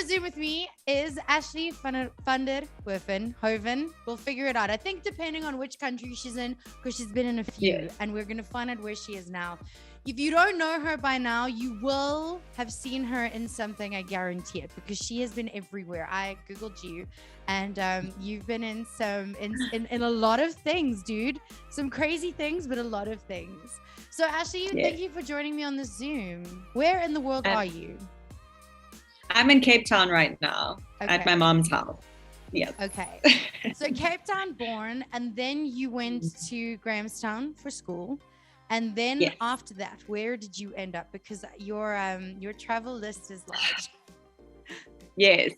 a Zoom with me is Ashleigh Van Der Hoven. We'll figure it out. I think depending on which country she's in, because she's been in a few, and we're going to find out where she is now. If you don't know her by now, you will have seen her in something, I guarantee it, because she has been everywhere. I Googled you, and you've been in in a lot of things, dude. Some crazy things, but a lot of things. So Ashleigh, thank you for joining me on the Zoom. Where in the world are you? I'm in Cape Town right now at my mom's house. Yes. Okay. So Cape Town born, and then you went to Grahamstown for school. And then after that, where did you end up? Because your travel list is large. Yes.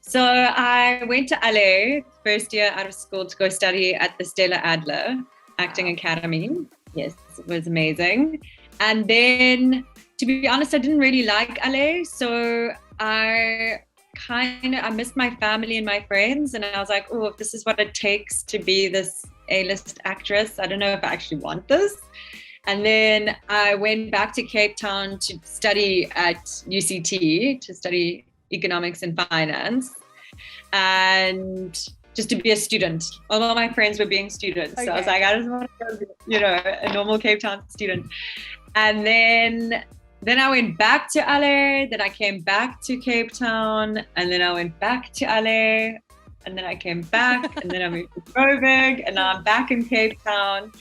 So I went to LA first year out of school to go study at the Stella Adler Acting Academy. Yes, it was amazing. And then, to be honest, I didn't really like LA. So I missed my family and my friends. And I was like, oh, if this is what it takes to be this A-list actress, I don't know if I actually want this. And then I went back to Cape Town to study at UCT, to study economics and finance, and just to be a student. All of my friends were being students. So I was like, I just want to be, a normal Cape Town student. And then I went back to LA, then I came back to Cape Town, and then I went back to LA, and then I came back, and then I moved to Joburg, and now I'm back in Cape Town.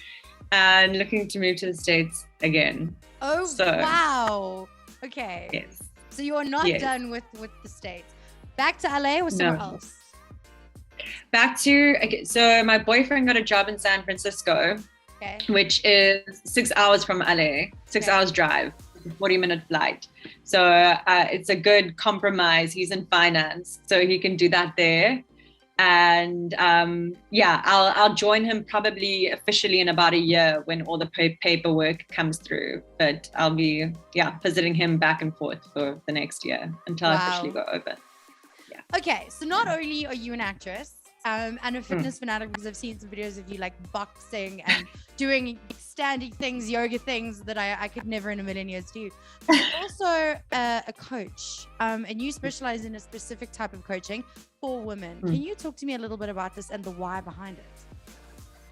And looking to move to the States again. Oh, wow. Okay. Yes. So you are not done with the States. Back to LA or somewhere else? So my boyfriend got a job in San Francisco, which is 6 hours from LA, 6 hours drive, 40-minute flight. So it's a good compromise. He's in finance, so he can do that there. And I'll join him probably officially in about a year when all the paperwork comes through, but I'll be visiting him back and forth for the next year until I officially go over. Okay, so not only are you an actress and a fitness fanatic, because I've seen some videos of you like boxing and doing standing things, yoga things that I could never in a million years do. But you're also a coach, and you specialize in a specific type of coaching for women. Can you talk to me a little bit about this and the why behind it?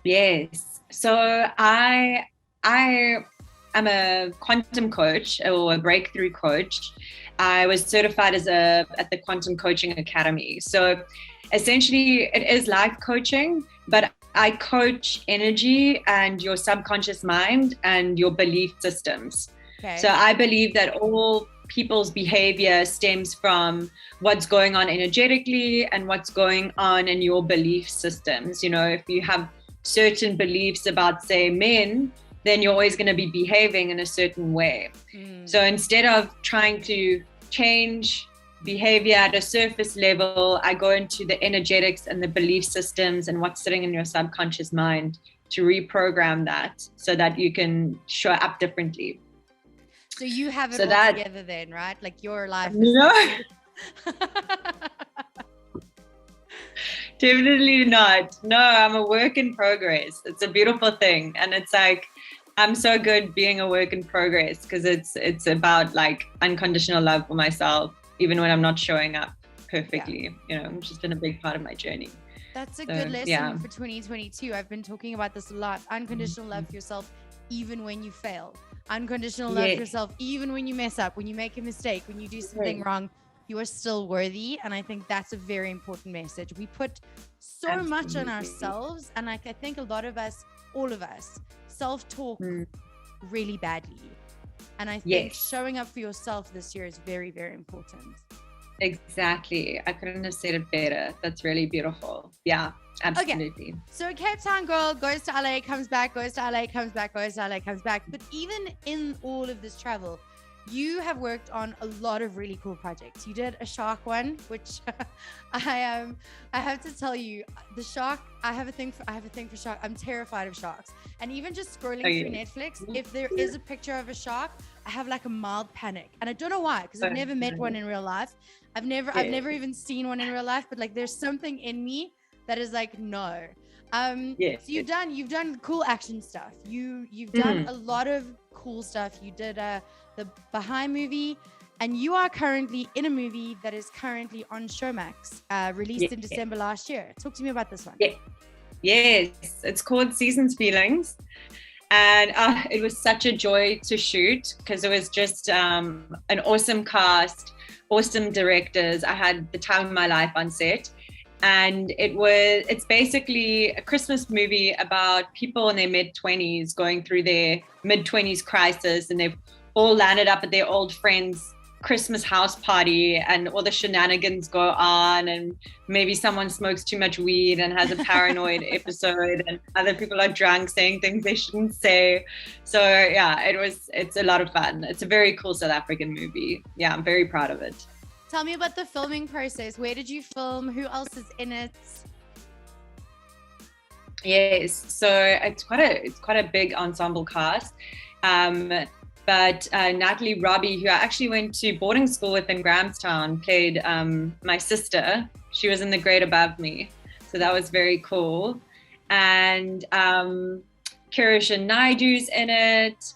Yes. So I am a quantum coach or a breakthrough coach. I was certified at the Quantum Coaching Academy. So essentially it is life coaching, but I coach energy and your subconscious mind and your belief systems. So I believe that all people's behavior stems from what's going on energetically and what's going on in your belief systems. If you have certain beliefs about, say, men, then you're always going to be behaving in a certain way. So instead of trying to change behavior at a surface level, I go into the energetics and the belief systems and what's sitting in your subconscious mind to reprogram that so that you can show up differently. So you have it all together then, right? Like your life is... No. Definitely not. No, I'm a work in progress. It's a beautiful thing. And it's like, I'm so good being a work in progress because it's about like unconditional love for myself, even when I'm not showing up perfectly, which has been a big part of my journey. That's a good lesson for 2022. I've been talking about this a lot. Unconditional love for yourself, even when you fail. Unconditional love for yourself, even when you mess up, when you make a mistake, when you do something wrong, you are still worthy. And I think that's a very important message. We put so much on ourselves. And I think a lot of us, all of us, self-talk really badly. And I think showing up for yourself this year is very, very important. Exactly. I couldn't have said it better. That's really beautiful. Yeah, absolutely. Okay. So Cape Town girl goes to LA, comes back, goes to LA, comes back, goes to LA, comes back. But even in all of this travel, you have worked on a lot of really cool projects. You did a shark one, which I have to tell you, the shark, I have a thing for shark. I'm terrified of sharks. And even just scrolling through Netflix, if there is a picture of a shark, I have like a mild panic. And I don't know why, because I've never met one in real life. I've never even seen one in real life, but like there's something in me that is like, no. So you've done cool action stuff. You've done a lot of cool stuff. You did the Baha'i movie, And you are currently in a movie that is currently on Showmax, released in December last year. Talk to me about this one. Yeah. Yes, it's called Seasons Feelings. And it was such a joy to shoot because it was just an awesome cast, awesome directors. I had the time of my life on set. And it's basically a Christmas movie about people in their mid-20s going through their mid-20s crisis, and they've all landed up at their old friends' Christmas house party, and all the shenanigans go on, and maybe someone smokes too much weed and has a paranoid episode, and other people are drunk saying things they shouldn't say. So yeah, it's a lot of fun. It's a very cool South African movie. Yeah, I'm very proud of it. Tell me about the filming process. Where did you film? Who else is in it? Yes, so it's quite a big ensemble cast. But Natalie Robbie, who I actually went to boarding school with in Grahamstown, played my sister. She was in the grade above me, so that was very cool. And Kirisha Naidu's in it.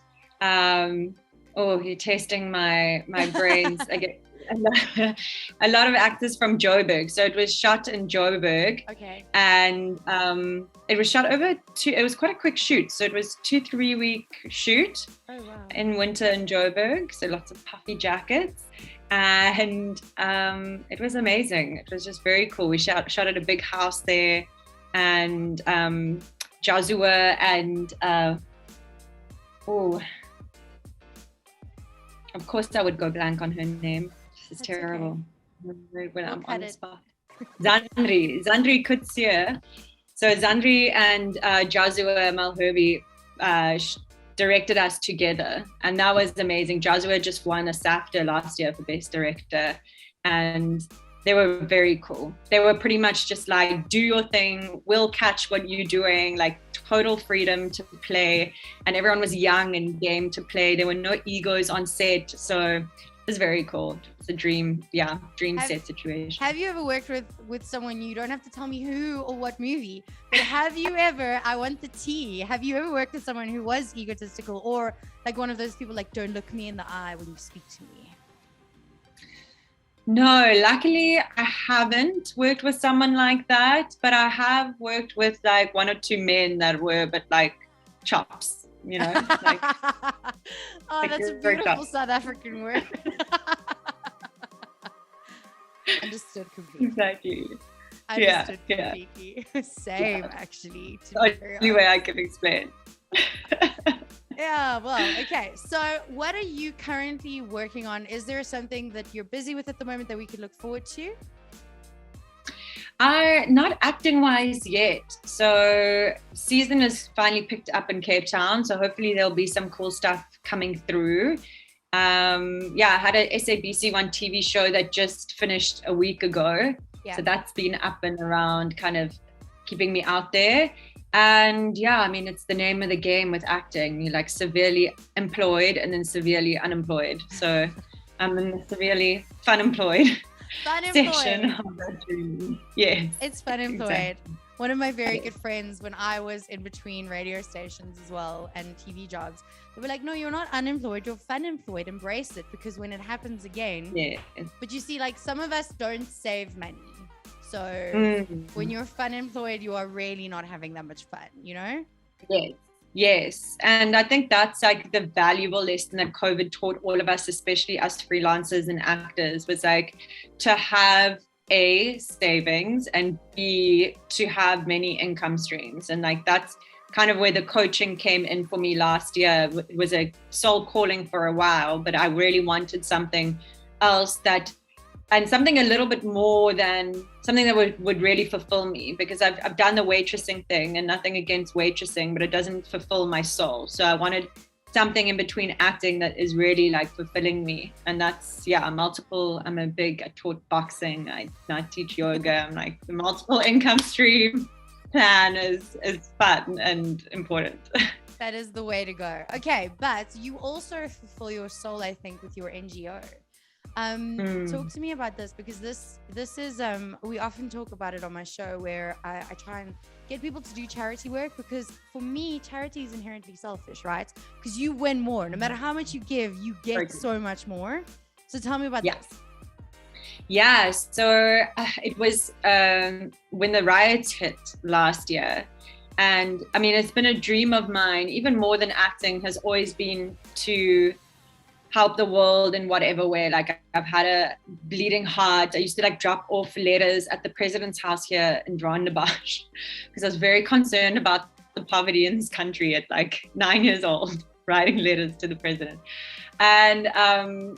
You're testing my brains. I get a lot of actors from Joburg. So it was shot in Joburg. Okay. And it was shot it was quite a quick shoot. So it was 2-3 week shoot. Oh, wow. In winter in Joburg. So lots of puffy jackets. And it was amazing. It was just very cool. We shot at a big house there. And Jazua and of course I would go blank on her name. It's terrible. Okay. When I'm on the spot. Zandri Kutsia. So Zandri and Jazua Malherbe directed us together, and that was amazing. Jazua just won a SAFTA last year for Best Director, and they were very cool. They were pretty much just like, do your thing, we'll catch what you're doing, like total freedom to play, and everyone was young and game to play. There were no egos on set, so it was very cool. It's a dream set situation. Have you ever worked with someone, you don't have to tell me who or what movie, but have you ever, I want the tea, have you ever worked with someone who was egotistical, or like one of those people like, don't look me in the eye when you speak to me? No, luckily I haven't worked with someone like that, but I have worked with like 1 or 2 men that were a bit like chops, you know. Like, that's a beautiful South African word. Understood completely. Exactly. Understood completely. Same, actually. Only way I can explain. Yeah, well, okay. So what are you currently working on? Is there something that you're busy with at the moment that we could look forward to? Not acting wise yet. So season is finally picked up in Cape Town. So hopefully there'll be some cool stuff coming through. I had a SABC One TV show that just finished a week ago. Yeah. So that's been up and around, kind of keeping me out there. And it's the name of the game with acting. You're like severely employed and then severely unemployed. So I'm in the severely fun-employed section of that dream. Yes. It's fun-employed. Exactly. One of my very good friends, when I was in between radio stations as well and TV jobs, they were like, no, you're not unemployed, you're fun-employed. Embrace it, because when it happens again. Yeah. But you see, like, some of us don't save money. So when you're fun-employed, you are really not having that much fun, you know? Yes. And I think that's like the valuable lesson that COVID taught all of us, especially us freelancers and actors, was like to have A, savings, and B, to have many income streams. And like that's kind of where the coaching came in for me last year. It was a soul calling for a while, but I really wanted something else and something a little bit more than something that would really fulfill me, because I've done the waitressing thing, and nothing against waitressing, but it doesn't fulfill my soul. So I wanted something in between acting that is really like fulfilling me. And that's, multiple. I taught boxing. I teach yoga. I'm like, the multiple income stream plan is fun and important. That is the way to go. Okay, but you also fulfill your soul, I think, with your NGO. Talk to me about this, because this is we often talk about it on my show, where I try and get people to do charity work, because for me charity is inherently selfish, right? Because you win more no matter how much you give, you get so much more. So tell me about Yeah. this. Yeah, so it was when the riots hit last year. And I mean, it's been a dream of mine, even more than acting, has always been to help the world in whatever way. Like I've had a bleeding heart. I used to like drop off letters at the president's house here in Drondebash because I was very concerned about the poverty in this country at like 9 years old, writing letters to the president. And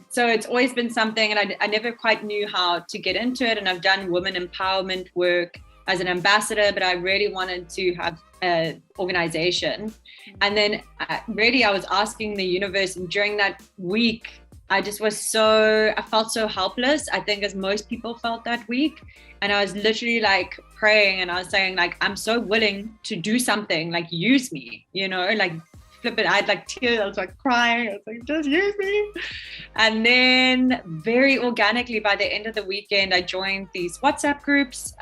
so it's always been something, and I never quite knew how to get into it. And I've done women empowerment work as an ambassador, but I really wanted to have an organization. And then really I was asking the universe, and during that week, I felt so helpless, I think, as most people felt that week. And I was literally like praying, and I was saying like, I'm so willing to do something, like use me, like flip it. I had like tears, I was like crying, I was like, just use me. And then very organically by the end of the weekend, I joined these WhatsApp groups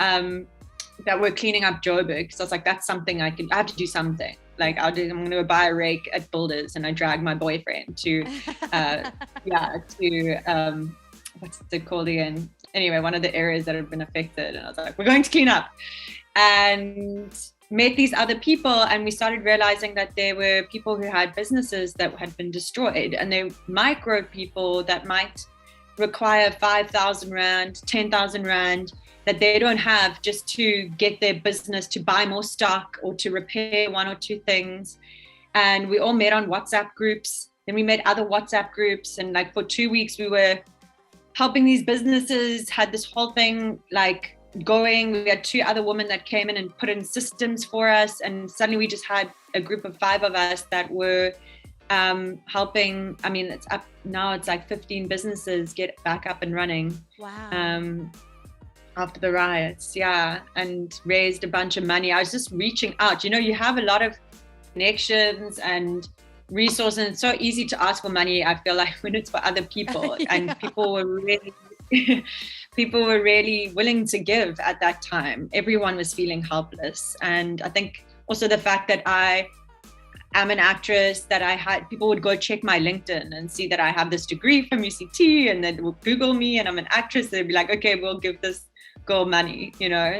that were cleaning up Joburg. So I was like, that's something I have to do something. Like I'm going to go buy a rake at Builders, and I dragged my boyfriend to, what's it called again? Anyway, one of the areas that had been affected. And I was like, we're going to clean up. And met these other people, and we started realizing that there were people who had businesses that had been destroyed, and they're micro people that might require 5,000 Rand, 10,000 Rand that they don't have just to get their business to buy more stock or to repair one or two things. And we all met on WhatsApp groups. Then we met other WhatsApp groups, and like for 2 weeks we were helping these businesses, had this whole thing like going. We had 2 other women that came in and put in systems for us, and suddenly we just had a group of 5 of us that were helping. I mean, it's up now, it's like 15 businesses get back up and running. Wow. After the riots, and raised a bunch of money. I was just reaching out. You have a lot of connections and resources, and it's so easy to ask for money, I feel like, when it's for other people. Yeah. And people were really willing to give at that time. Everyone was feeling helpless. And I think also the fact that I am an actress, that people would go check my LinkedIn and see that I have this degree from UCT, and then will Google me and I'm an actress. They'd be like, okay, we'll give this girl money,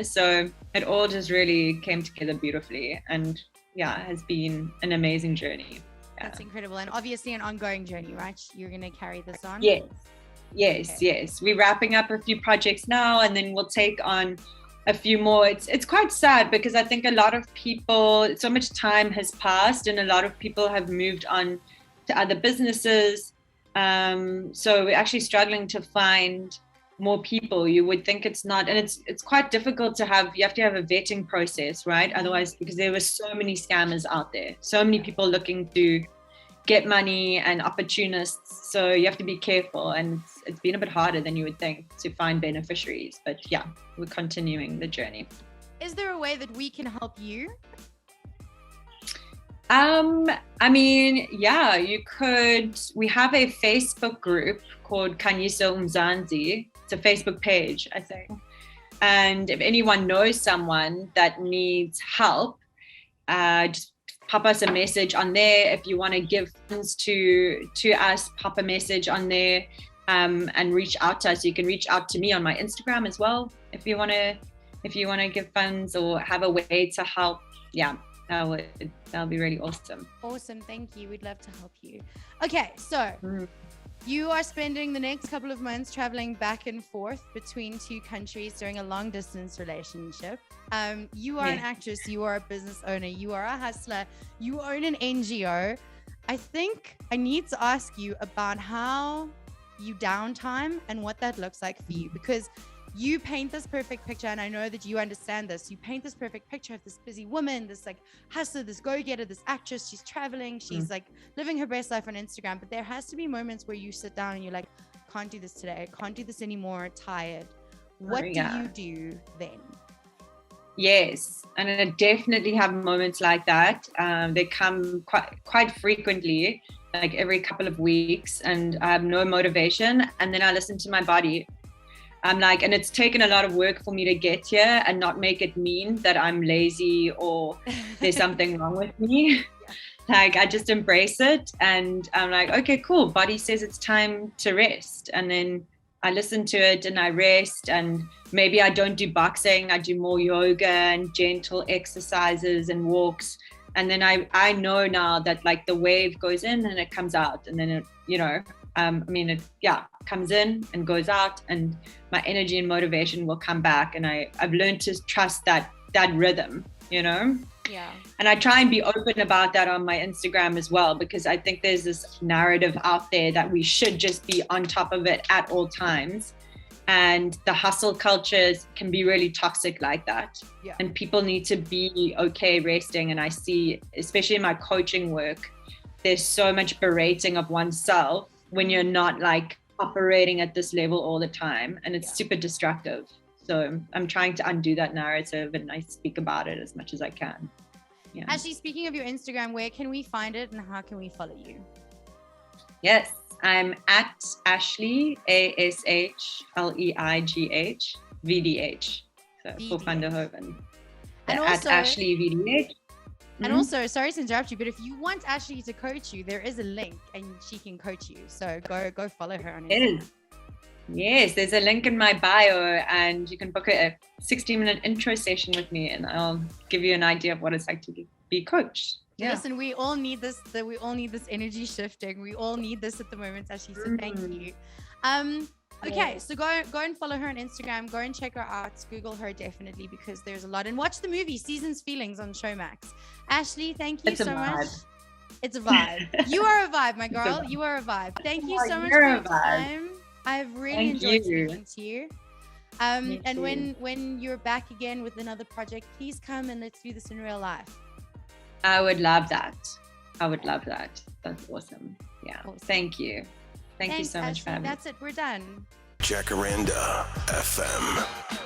so it all just really came together beautifully, and has been an amazing journey. That's incredible, and obviously an ongoing journey, right? You're going to carry this on. Yes. We're wrapping up a few projects now, and then we'll take on a few more. It's quite sad because I think a lot of people, so much time has passed, and a lot of people have moved on to other businesses, so we're actually struggling to find more people. You would think it's not, and it's quite difficult you have to have a vetting process, right? Otherwise, because there were so many scammers out there, so many people looking to get money and opportunists, so you have to be careful, and it's been a bit harder than you would think to find beneficiaries, but we're continuing the journey. Is there a way that we can help you? I mean, you could. We have a Facebook group called Kanyiso Umzansi. It's a Facebook page, I think. And if anyone knows someone that needs help, just pop us a message on there. If you want to give funds to us, pop a message on there, and reach out to us. You can reach out to me on my Instagram as well if you want to give funds or have a way to help. That'll be really awesome. Awesome, thank you. We'd love to help you. Okay, so you are spending the next couple of months traveling back and forth between 2 countries during a long distance relationship. You are an actress, you are a business owner, you are a hustler, you own an NGO. I think I need to ask you about how you downtime and what that looks like for you, because you paint this perfect picture, and I know that you understand this. You paint this perfect picture of this busy woman, this like hustler, this go-getter, this actress. She's traveling, she's like living her best life on Instagram. But there has to be moments where you sit down and you're like, can't do this today, can't do this anymore, tired. What do you do then? Yes, and I definitely have moments like that. They come quite frequently, like every couple of weeks, and I have no motivation, and then I listen to my body. I'm like, and it's taken a lot of work for me to get here and not make it mean that I'm lazy or there's something wrong with me. Like I just embrace it, and I'm like, okay, cool. Body says it's time to rest, and then I listen to it and I rest. And maybe I don't do boxing. I do more yoga and gentle exercises and walks. And then I know now that like the wave goes in and it comes out, and then it, it comes in and goes out, and my energy and motivation will come back. And I've learned to trust that rhythm, Yeah. And I try and be open about that on my Instagram as well, because I think there's this narrative out there that we should just be on top of it at all times. And the hustle cultures can be really toxic like that. Yeah. And people need to be okay resting. And I see, especially in my coaching work, there's so much berating of oneself when you're not like operating at this level all the time. And it's super destructive. So I'm trying to undo that narrative, and I speak about it as much as I can. Yeah. Ashleigh, speaking of your Instagram, where can we find it and how can we follow you? Yes, I'm at Ashleigh, ASHLEIGH VDH. So Van Der Hoven. And at also, Ashleigh VDH. And also, sorry to interrupt you, but if you want Ashleigh to coach you, there is a link and she can coach you. So go follow her on Instagram. Yes, there's a link in my bio, and you can book a 60-minute intro session with me, and I'll give you an idea of what it's like to be coached. Yeah. Listen, we all need this. We all need this energy shifting. We all need this at the moment, Ashleigh. So thank you. Okay, so go and follow her on Instagram. Go and check her out. Google her definitely, because there's a lot. And watch the movie Seasons Feelings on Showmax. Ashleigh, thank you so much. It's a vibe. You are a vibe, my girl. You are a vibe. Thank you so much for your time. I've really enjoyed speaking to you. And when you're back again with another project, please come and let's do this in real life. I would love that. That's awesome. Yeah. Awesome. Thank you. Thanks, you so much for having me. That's it. We're done. Jacaranda FM.